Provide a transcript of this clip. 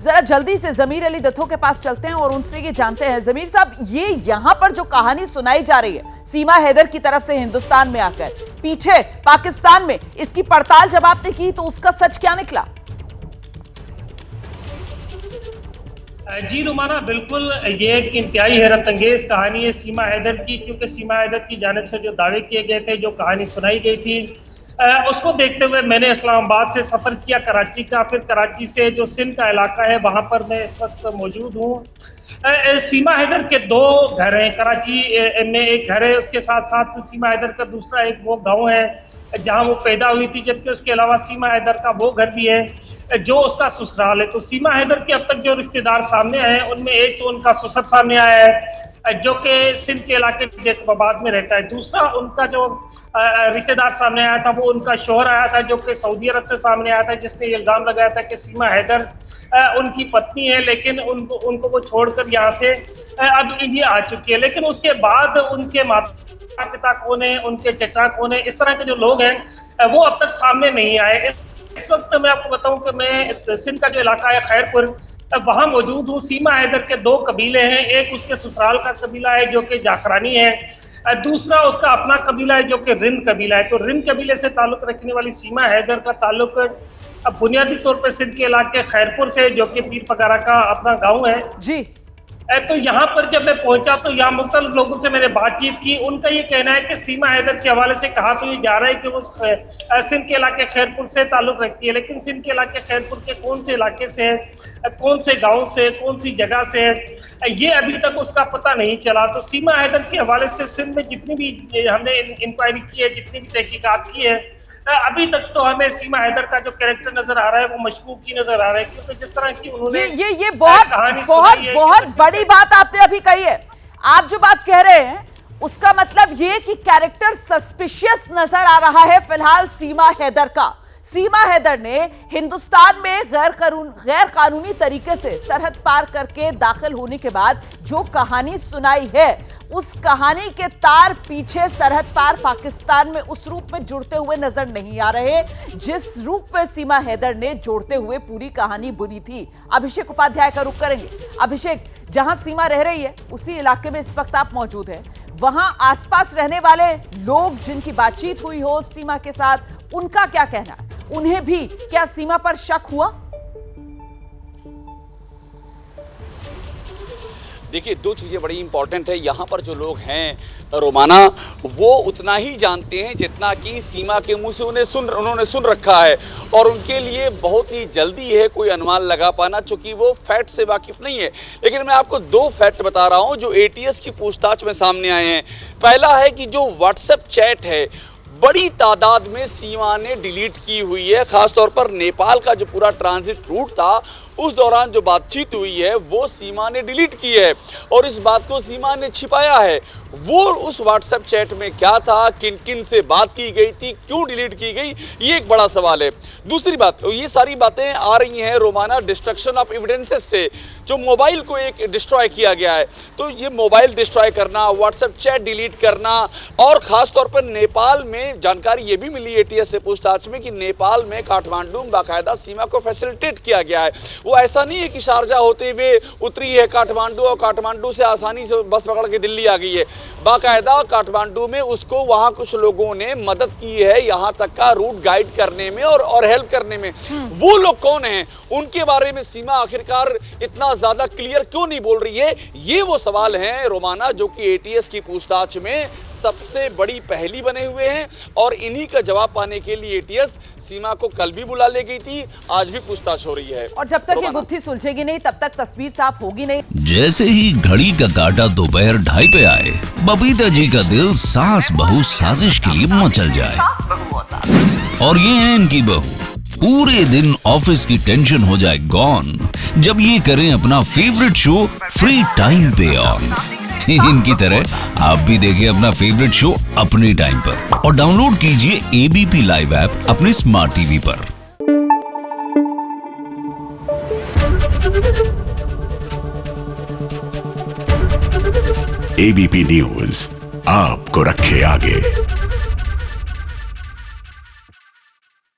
जरा जल्दी से जमीर अली दत्तो के पास चलते हैं और उनसे ये जानते हैं। जमीर साहब, ये यहां पर जो कहानी सुनाई जा रही है सीमा हैदर की तरफ से हिंदुस्तान में आकर, पीछे पाकिस्तान में इसकी पड़ताल जब आपने की तो उसका सच क्या निकला? जी रुमाना, बिल्कुल ये एक इंतहाई हैरत अंगेज कहानी है सीमा हैदर की, क्योंकि सीमा हैदर की जानिब से जो दावे किए गए थे, जो कहानी सुनाई गई थी, उसको देखते हुए मैंने इस्लामाबाद से सफ़र किया कराची का, फिर कराची से जो सिंध का इलाका है वहाँ पर मैं इस वक्त मौजूद हूँ। सीमा हैदर के 2 घर हैं कराची में, एक घर है, उसके साथ साथ सीमा हैदर का दूसरा एक वो गाँव है जहाँ वो पैदा हुई थी, जबकि उसके अलावा सीमा हैदर का वो घर भी है जो उसका ससुराल है। तो सीमा हैदर के अब तक जो रिश्तेदार सामने आए हैं उनमें एक तो उनका ससुर सामने आया है जो कि सिंध के इलाके जैकबाबाद में रहता है, दूसरा उनका जो रिश्तेदार सामने आया था वो उनका शोहर आया था जो कि सऊदी अरब से सामने आया था, जिसने इल्ज़ाम लगाया था कि सीमा हैदर उनकी पत्नी है, लेकिन उनको वो छोड़कर यहाँ से अब इंडिया आ चुकी है। लेकिन उसके बाद उनके माता पिता कौन है, उनके चचा कौन है, इस तरह के जो लोग हैं वो अब तक सामने नहीं आए। इस वक्त मैं आपको बताऊं कि मैं सिंध का जो इलाका है खैरपुर, वहाँ मौजूद हूँ। सीमा हैदर के 2 कबीले हैं, एक उसके ससुराल का कबीला है जो कि जाखरानी है, दूसरा उसका अपना कबीला है जो कि रिंद कबीला है। तो रिंद कबीले से ताल्लुक रखने वाली सीमा हैदर का ताल्लुक अब बुनियादी तौर पर सिंध के इलाके खैरपुर से, जो कि पीर पगारा का अपना गाँव है जी। तो यहाँ पर जब मैं पहुंचा तो यहाँ मुख्तलिफ लोगों से मैंने बातचीत की, उनका ये कहना है कि सीमा हैदर के हवाले से कहा तो ये जा रहा है कि वो सिंध के इलाके खैरपुर से ताल्लुक रखती है, लेकिन सिंध के इलाके खैरपुर के कौन से इलाके से है, कौन से गांव से, कौन सी जगह से है, ये अभी तक उसका पता नहीं चला। तो सीमा हैदर के हवाले से सिंध में जितनी भी हमने इंक्वायरी की है, जितनी भी तहकीकात की है, अभी तक तो हमें सीमा हैदर का जो कैरेक्टर नजर आ रहा है वो मशकूक ही नजर आ रहा है, क्योंकि जिस तरह की उन्होंने ये बहुत बड़ी बात आपने अभी कही है। आप जो बात कह रहे हैं उसका मतलब ये कि कैरेक्टर सस्पिशियस नजर आ रहा है फिलहाल सीमा हैदर का। सीमा हैदर ने हिंदुस्तान में गैर कानूनी तरीके से सरहद पार करके दाखिल होने के बाद जो कहानी सुनाई है, उस कहानी के तार पीछे सरहद पार पाकिस्तान में उस रूप में जुड़ते हुए नजर नहीं आ रहे जिस रूप में सीमा हैदर ने जोड़ते हुए पूरी कहानी बुनी थी। अभिषेक उपाध्याय का रुख करेंगे। अभिषेक, जहां सीमा रह रही है उसी इलाके में इस वक्त आप मौजूद हैं, वहां आसपास रहने वाले लोग जिनकी बातचीत हुई हो सीमा के साथ, उनका क्या कहना है? उन्हें भी क्या सीमा पर शक हुआ? देखिए, 2 चीज़ें बड़ी इंपॉर्टेंट है। यहाँ पर जो लोग हैं रोमाना, वो उतना ही जानते हैं जितना कि सीमा के मुंह से उन्होंने सुन रखा है, और उनके लिए बहुत ही जल्दी है कोई अनुमान लगा पाना, चूंकि वो फैक्ट से वाकिफ नहीं है। लेकिन मैं आपको 2 फैक्ट बता रहा हूँ जो एटीएस की पूछताछ में सामने आए हैं। पहला है कि जो व्हाट्सएप चैट है बड़ी तादाद में सीमा ने डिलीट की हुई है, खासतौर पर नेपाल का जो पूरा ट्रांजिट रूट था उस दौरान जो बातचीत हुई है वो सीमा ने डिलीट की है, और इस बात को सीमा ने छिपाया है। वो उस व्हाट्सएप चैट में क्या था, किन किन से बात की गई थी, क्यों डिलीट की गई, ये एक बड़ा सवाल है। दूसरी बात, ये सारी बातें आ रही हैं रोमाना डिस्ट्रक्शन ऑफ एविडेंसेस से, जो मोबाइल को एक डिस्ट्रॉय किया गया है। तो ये मोबाइल डिस्ट्रॉय करना, व्हाट्सएप चैट डिलीट करना, और ख़ास तौर पर नेपाल में जानकारी ये भी मिली एटीएस से पूछताछ में कि नेपाल में काठमांडू में बाकायदा सीमा को फैसिलिटेट किया गया है। वो ऐसा नहीं है कि शारजा होते हुए उतरी है काठमांडू और काठमांडू से आसानी से बस पकड़ के दिल्ली आ गई है। बाकायदा काठमांडू में उसको वहाँ कुछ लोगों ने मदद की है यहाँ तक का रूट गाइड करने में और हेल्प करने में। वो लोग कौन हैं, उनके बारे में सीमा आखिरकार इतना ज्यादा क्लियर क्यों नहीं बोल रही है, ये वो सवाल हैं रोमाना जो कि एटीएस की पूछताछ में सबसे बड़ी पहेली बने हुए हैं, और इन्हीं का जवाब पाने के लिए एटीएस सीमा को कल भी बुला ले गई थी, आज भी पूछताछ हो रही है। और जब तक ये गुत्थी सुलझेगी नहीं तब तक तस्वीर साफ होगी नहीं। जैसे ही घड़ी का काटा दोपहर 2:30 पे आए, बबीता जी का दिल सास बहू साजिश के लिए मचल जाए। और ये है इनकी बहू, पूरे दिन ऑफिस की टेंशन हो जाए गॉन जब ये करें अपना फेवरेट शो फ्री टाइम पे ऑन। इनकी तरह आप भी देखें अपना फेवरेट शो अपने टाइम पर, और डाउनलोड कीजिए एबीपी लाइव ऐप अपने स्मार्ट टीवी पर। एबीपी न्यूज आपको रखे आगे।